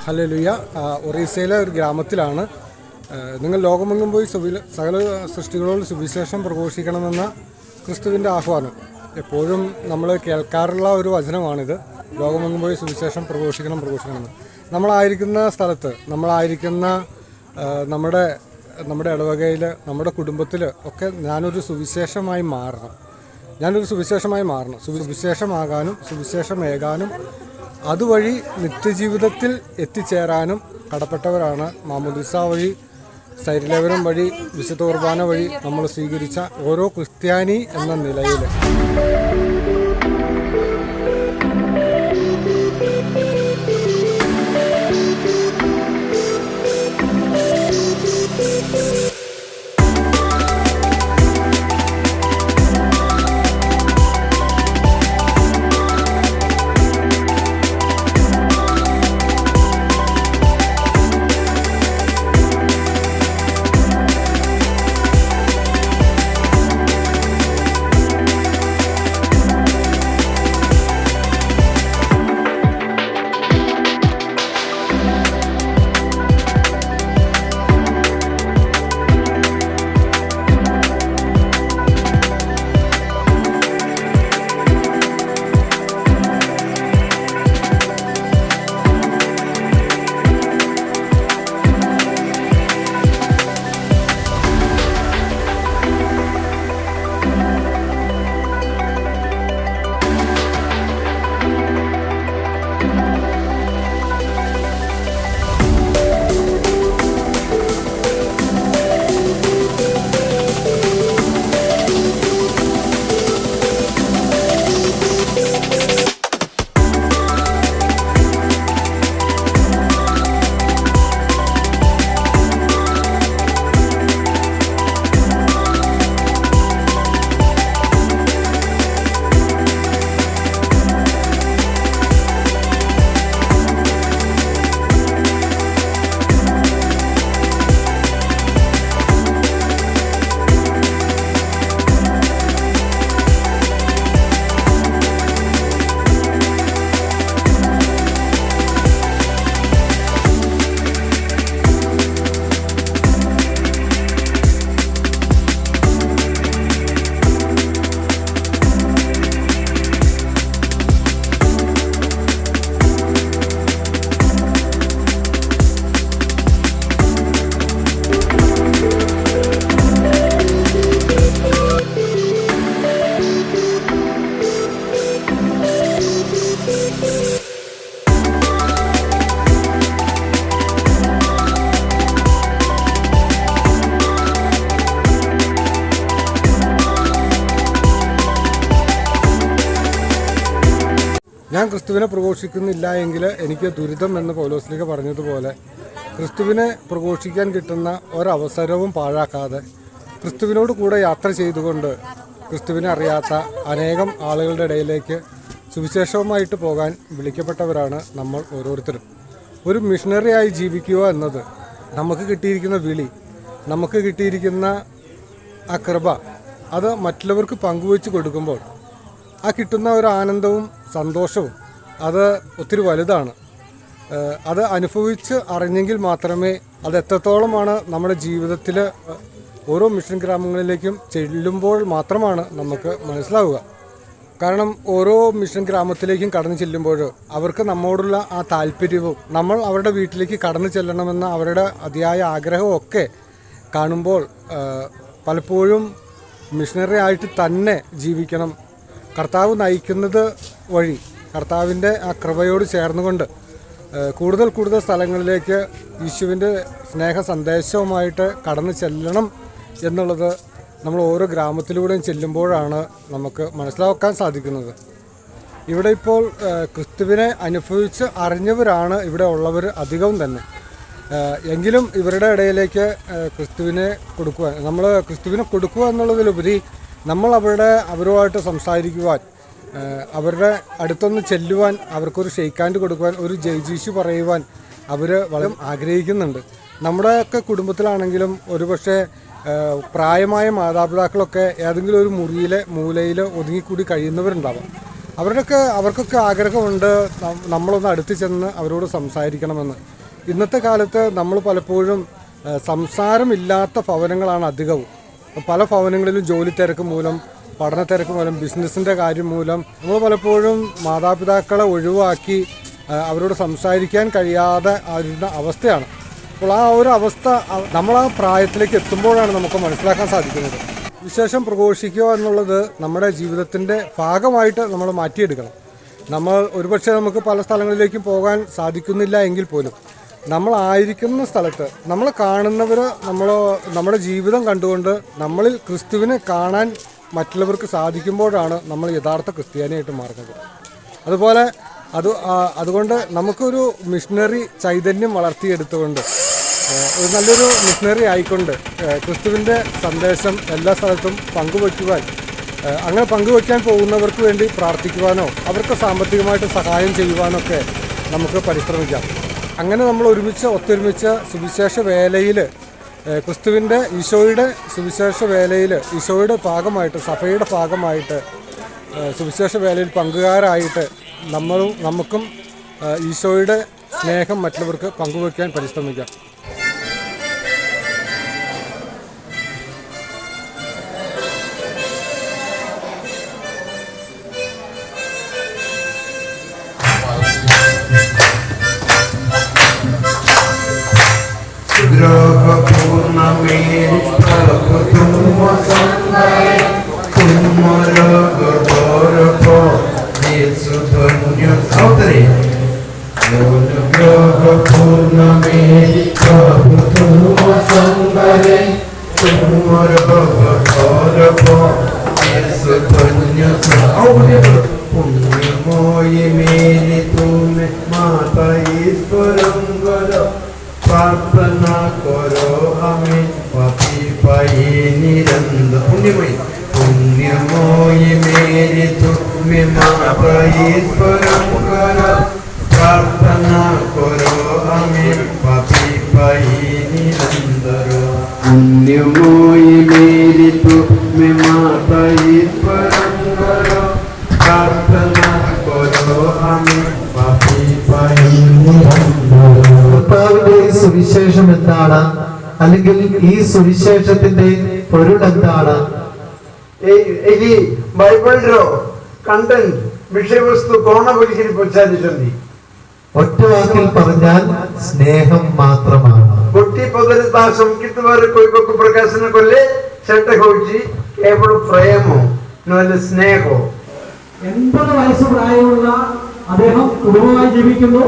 Hallelujah. ഒറീസയിലെ ഒരു ഗ്രാമത്തിലാണ്. നിങ്ങൾ ലോകമെങ്ങും പോയി സകല സൃഷ്ടികളോട് സുവിശേഷം പ്രഘോഷിക്കണമെന്ന ക്രിസ്തുവിൻ്റെ ആഹ്വാനം എപ്പോഴും നമ്മൾ കേൾക്കാറുള്ള ഒരു വചനമാണിത്. ലോകമെങ്ങും പോയി സുവിശേഷം പ്രഘോഷിക്കണമെന്ന്. നമ്മളായിരിക്കുന്ന സ്ഥലത്ത്, നമ്മളായിരിക്കുന്ന നമ്മുടെ ഇടവകയിൽ, നമ്മുടെ കുടുംബത്തിൽ ഒക്കെ ഞാനൊരു സുവിശേഷമായി മാറണം. സുവിശേഷമാകാനും സുവിശേഷമേകാനും അതുവഴി നിത്യജീവിതത്തിൽ എത്തിച്ചേരാനും കടപ്പെട്ടവരാണ് മാമോദിസ വഴി, സ്ഥൈര്യലേപനം വഴി, വിശുദ്ധ കുർബാന വഴി നമ്മൾ സ്വീകരിച്ച ഓരോ ക്രിസ്ത്യാനി എന്ന നിലയിൽ. ഞാൻ ക്രിസ്തുവിനെ പ്രഘോഷിക്കുന്നില്ല എങ്കിൽ എനിക്ക് ദുരിതം എന്ന് പൗലോസ്ലീഹ പറഞ്ഞതുപോലെ, ക്രിസ്തുവിനെ പ്രഘോഷിക്കാൻ കിട്ടുന്ന ഒരവസരവും പാഴാക്കാതെ ക്രിസ്തുവിനോട് കൂടെ യാത്ര ചെയ്തുകൊണ്ട് ക്രിസ്തുവിനെ അറിയാത്ത അനേകം ആളുകളുടെ ഇടയിലേക്ക് സുവിശേഷവുമായിട്ട് പോകാൻ വിളിക്കപ്പെട്ടവരാണ് നമ്മൾ ഓരോരുത്തരും. ഒരു മിഷണറിയായി ജീവിക്കുക എന്നത് നമുക്ക് കിട്ടിയിരിക്കുന്ന വിളി, നമുക്ക് കിട്ടിയിരിക്കുന്ന ആ കൃപ, അത് മറ്റുള്ളവർക്ക് പങ്കുവെച്ച് കൊടുക്കുമ്പോൾ ആ കിട്ടുന്ന ഒരു ആനന്ദവും സന്തോഷവും അത് ഒത്തിരി വലുതാണ്. അത് അനുഭവിച്ച് അറിഞ്ഞെങ്കിൽ മാത്രമേ അത് എത്രത്തോളമാണ് നമ്മുടെ ജീവിതത്തിൽ ഓരോ മിഷൻ ഗ്രാമങ്ങളിലേക്കും ചെല്ലുമ്പോൾ മാത്രമാണ് നമുക്ക് മനസ്സിലാവുക. കാരണം ഓരോ മിഷൻ ഗ്രാമത്തിലേക്കും കടന്നു ചെല്ലുമ്പോൾ അവർക്ക് നമ്മോടുള്ള ആ താല്പര്യവും നമ്മൾ അവരുടെ വീട്ടിലേക്ക് കടന്നു ചെല്ലണമെന്ന അവരുടെ അതിയായ ആഗ്രഹവും ഒക്കെ കാണുമ്പോൾ പലപ്പോഴും മിഷണറി ആയിട്ട് തന്നെ ജീവിക്കണം, കർത്താവ് നയിക്കുന്നത് വഴി കർത്താവിൻ്റെ ആ കൃപയോട് ചേർന്നുകൊണ്ട് കൂടുതൽ സ്ഥലങ്ങളിലേക്ക് യേശുവിൻ്റെ സ്നേഹ സന്ദേശവുമായിട്ട് കടന്നു ചെല്ലണം എന്നുള്ളത് നമ്മൾ ഓരോ ഗ്രാമത്തിലൂടെയും ചെല്ലുമ്പോഴാണ് നമുക്ക് മനസ്സിലാക്കാൻ സാധിക്കുന്നത്. ഇവിടെ ഇപ്പോൾ ക്രിസ്തുവിനെ അനുഭവിച്ച് അറിഞ്ഞവരാണ് ഇവിടെ ഉള്ളവർ അധികവും തന്നെ. എങ്കിലും ഇവരുടെ ഇടയിലേക്ക് ക്രിസ്തുവിനെ കൊടുക്കുക എന്നുള്ളതിലുപരി നമ്മൾ അവരുമായിട്ട് സംസാരിക്കുവാൻ, അവരുടെ അടുത്തൊന്ന് ചെല്ലുവാൻ, അവർക്കൊരു ഷെയ്ക്ക് ഹാൻഡ് കൊടുക്കുവാൻ, ഒരു ജയ് ജീശു പറയുവാൻ അവർ വളരെ ആഗ്രഹിക്കുന്നുണ്ട്. നമ്മുടെയൊക്കെ കുടുംബത്തിലാണെങ്കിലും ഒരുപക്ഷെ പ്രായമായ മാതാപിതാക്കളൊക്കെ ഏതെങ്കിലും ഒരു മൂലയിൽ ഒതുങ്ങിക്കൂടി കഴിയുന്നവരുണ്ടാവാം. അവർക്കൊക്കെ ആഗ്രഹമുണ്ട് നമ്മളൊന്ന് അടുത്ത് ചെന്ന് അവരോട് സംസാരിക്കണമെന്ന്. ഇന്നത്തെ കാലത്ത് നമ്മൾ പലപ്പോഴും സംസാരമില്ലാത്ത ഭവനങ്ങളാണ് അധികവും. പല ഭവനങ്ങളിലും ജോലി തിരക്ക് മൂലം, പഠന തിരക്ക് മൂലം, ബിസിനസ്സിൻ്റെ കാര്യം മൂലം നമ്മൾ പലപ്പോഴും മാതാപിതാക്കളെ ഒഴിവാക്കി അവരോട് സംസാരിക്കാൻ കഴിയാതെ വരുന്ന അവസ്ഥയാണ്. അപ്പോൾ ആ ഒരു അവസ്ഥ നമ്മൾ ആ പ്രായത്തിലേക്ക് എത്തുമ്പോഴാണ് നമുക്ക് മനസ്സിലാക്കാൻ സാധിക്കുന്നത്. വിശേഷം പ്രഘോഷിക്കുക എന്നുള്ളത് നമ്മുടെ ജീവിതത്തിൻ്റെ ഭാഗമായിട്ട് നമ്മൾ മാറ്റിയെടുക്കണം. നമ്മൾ ഒരുപക്ഷെ നമുക്ക് പല സ്ഥലങ്ങളിലേക്കും പോകാൻ സാധിക്കുന്നില്ല എങ്കിൽ പോലും നമ്മളായിരിക്കുന്ന സ്ഥലത്ത് നമ്മൾ കാണുന്നവർ നമ്മുടെ ജീവിതം കണ്ടുകൊണ്ട് നമ്മളിൽ ക്രിസ്തുവിനെ കാണാൻ മറ്റുള്ളവർക്ക് സാധിക്കുമ്പോഴാണ് നമ്മൾ യഥാർത്ഥ ക്രിസ്ത്യാനിയായിട്ട് മാറുന്നത്. അതുകൊണ്ട് നമുക്കൊരു മിഷണറി ചൈതന്യം വളർത്തിയെടുത്തുകൊണ്ട് ഒരു നല്ലൊരു മിഷണറി ആയിക്കൊണ്ട് ക്രിസ്തുവിൻ്റെ സന്ദേശം എല്ലാ സ്ഥലത്തും പങ്കുവയ്ക്കുവാൻ, അങ്ങനെ പങ്കുവയ്ക്കാൻ പോകുന്നവർക്ക് വേണ്ടി പ്രാർത്ഥിക്കുവാനോ അവർക്ക് സാമ്പത്തികമായിട്ട് സഹായം ചെയ്യുവാനൊക്കെ നമുക്ക് പരിശ്രമിക്കാം. അങ്ങനെ നമ്മൾ ഒത്തൊരുമിച്ച് സുവിശേഷ വേലയിൽ, ക്രിസ്തുവിൻ്റെ ഈശോയുടെ സുവിശേഷ വേലയിൽ, ഈശോയുടെ ഭാഗമായിട്ട്, സഭയുടെ ഭാഗമായിട്ട് സുവിശേഷ വേലയിൽ പങ്കുകാരായിട്ട് നമുക്കും ഈശോയുടെ സ്നേഹം മറ്റുള്ളവർക്ക് പങ്കുവയ്ക്കാൻ പരിശ്രമിക്കാം. पुण्यमोयि मेरी तुम्हें माता ईश्वरं करो, प्रार्थना करो हमें पापी पाई निरंतर। पुण्यमोयि मेरी तुम्हें माता ईश्वरं करो, प्रार्थना करो हमें पापी पाई निरंतर। पुण्यमोयि मेरी तुम्हें माता ईश्वरं करो, प्रार्थना करो हमें पापी पाई निरंतर। കർത്താവിന്റെ സുവിശേഷം എന്താണ്, അല്ലെങ്കിൽ ഈ സുവിശേഷത്തിന്റെ പൊരുൾ എന്താണ്? ଏହି ବାଇବଲର କଣ୍ଟେଣ୍ଟ ବିଷୟବସ୍ତୁ କଣ ବୋଲିକି ପଚାରିଛନ୍ତି? ഒറ്റ വാക്കിൽ പറഞ്ഞാൽ സ്നേഹം മാത്രമാണ്. ଗୋଟିଏ ପଦରେ ତା ସଂକ୍ଷିପ୍ତ ଭାବରେ କହିବାକୁ ପ୍ରକାଶନ କଲେ ସେଟା ହଉଛି କେବଳ ପ୍ରେମ, ନହେଲେ ସ୍ନେହ। 80 വയസ്സ് പ്രായമുള്ള അദ്ദേഹം കുടുംബമായി ജീവിക്കുന്നു.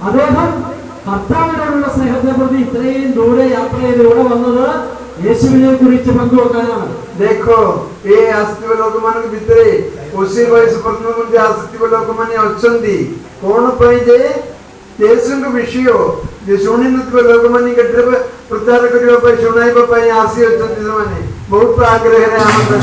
അദ്ദേഹം കർത്താവിനോടുള്ള സ്നേഹത്തെ പ്രതി ഇത്രയും ദൂരെ യാത്ര ചെയ്ത് ഇവിടെ വന്നത് യേശുവിനെ കുറിച്ച് പങ്കുവെക്കാനാണ്. ଦେଖ ଏ ଆସିଥିବା ଲୋକମାନଙ୍କ ଭିତରେ 80 ବୟସ ପର୍ଯ୍ୟନ୍ତ ମଧ୍ୟ ଆସିଥିବା ଲୋକମାନେ ଅଛନ୍ତି। କଣ ପାଇଁ ଯେ യേശുଙ୍କ ବିଷୟ ଯେ ଶୁଣି ନଥିବା ଲୋକମାନେ କେତେବେଳେ ପ୍ରଚାର କରିବା ପାଇଁ, ଶୁଣାଇବା ପାଇଁ ଆସି ଅଛନ୍ତି। ସେମାନେ ବହୁତ ଆଗ୍ରହରେ ଆନନ୍ଦ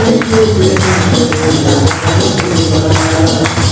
Thank you.